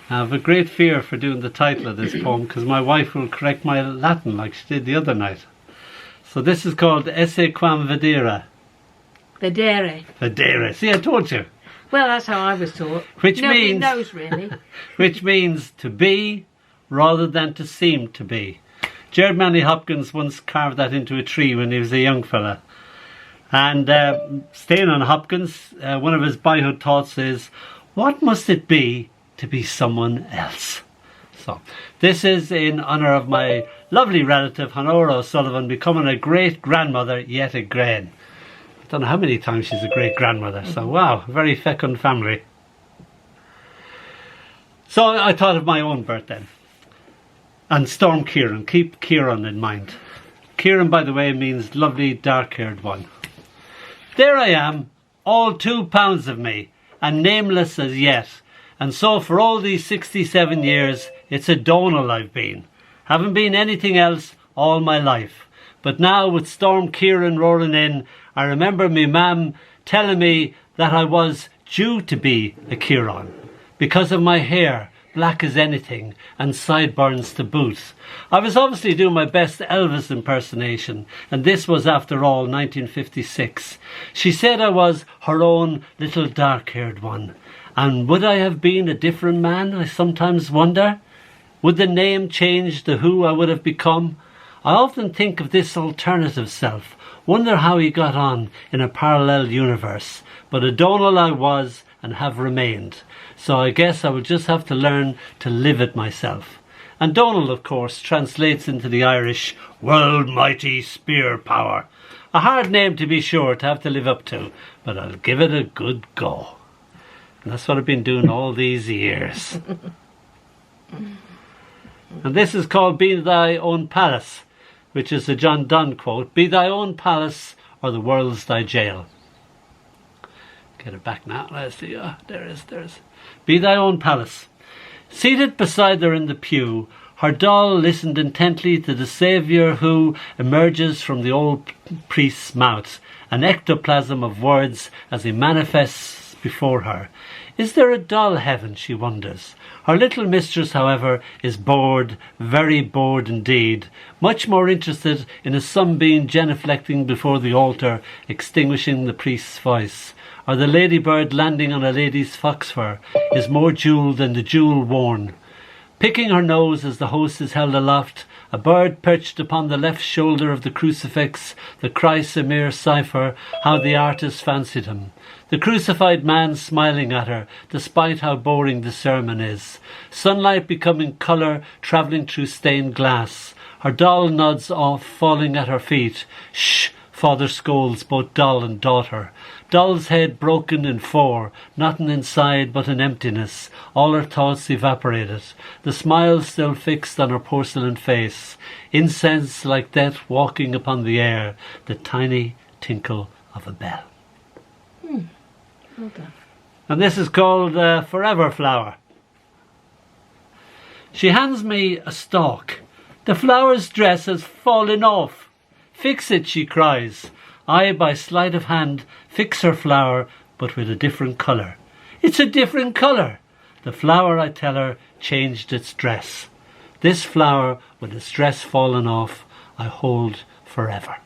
I have a great fear for doing the title of this poem because my wife will correct my Latin like she did the other night. So this is called Esse quam vedere. Vedere. Vedere. See, I told you. Well, that's how I was taught. Which Nobody means, knows, really. which means to be rather than to seem to be. Gerard Manley Hopkins once carved that into a tree when he was a young fella. And staying on Hopkins, one of his boyhood thoughts is, what must it be to be someone else? So this is in honour of my lovely relative Honora O'Sullivan becoming a great grandmother yet again. I don't know how many times she's a great grandmother, so wow, very fecund family. So I thought of my own birth then. And Storm Kieran, keep Kieran in mind. Kieran, by the way, means lovely dark-haired one. There I am, all 2 pounds of me, and nameless as yet. And so for all these 67 years, it's a Donall I've been. Haven't been anything else all my life. But now with Storm Kieran roaring in, I remember me mam telling me that I was due to be a Kieran. Because of my hair, black as anything, and sideburns to boot. I was obviously doing my best Elvis impersonation, and this was, after all, 1956. She said I was her own little dark-haired one. And would I have been a different man, I sometimes wonder? Would the name change the who I would have become? I often think of this alternative self, wonder how he got on in a parallel universe. But a Donall I was and have remained. So I guess I will just have to learn to live it myself. And Donall, of course, translates into the Irish, World Mighty Spear Power. A hard name to be sure to have to live up to, but I'll give it a good go. And that's what I've been doing all these years. And this is called Be Thy Own Palace, which is a John Donne quote. Be thy own palace, or the world's thy jail. Get it back now. Let's see. There it is. Be thy own palace. Seated beside her in the pew, her doll listened intently to the Saviour who emerges from the old priest's mouth, an ectoplasm of words as he manifests before her. Is there a doll heaven, she wonders. Her little mistress, however, is bored, very bored indeed, much more interested in a sunbeam genuflecting before the altar, extinguishing the priest's voice. Or the ladybird landing on a lady's foxfur is more jewelled than the jewel worn. Picking her nose as the host is held aloft, a bird perched upon the left shoulder of the crucifix, the Christ a mere cipher, how the artist fancied him. The crucified man smiling at her, despite how boring the sermon is. Sunlight becoming colour, travelling through stained glass. Her doll nods off, falling at her feet. Shh! Father scolds both doll and daughter. Doll's head broken in 4, nothing inside but an emptiness, all her thoughts evaporated, the smile still fixed on her porcelain face, incense like death walking upon the air, the tiny tinkle of a bell. Well done. And this is called Forever Flower. She hands me a stalk. The flower's dress has fallen off. Fix it, she cries. I, by sleight of hand, fix her flower, but with a different colour. It's a different colour. The flower, I tell her, changed its dress. This flower, with its dress fallen off, I hold forever.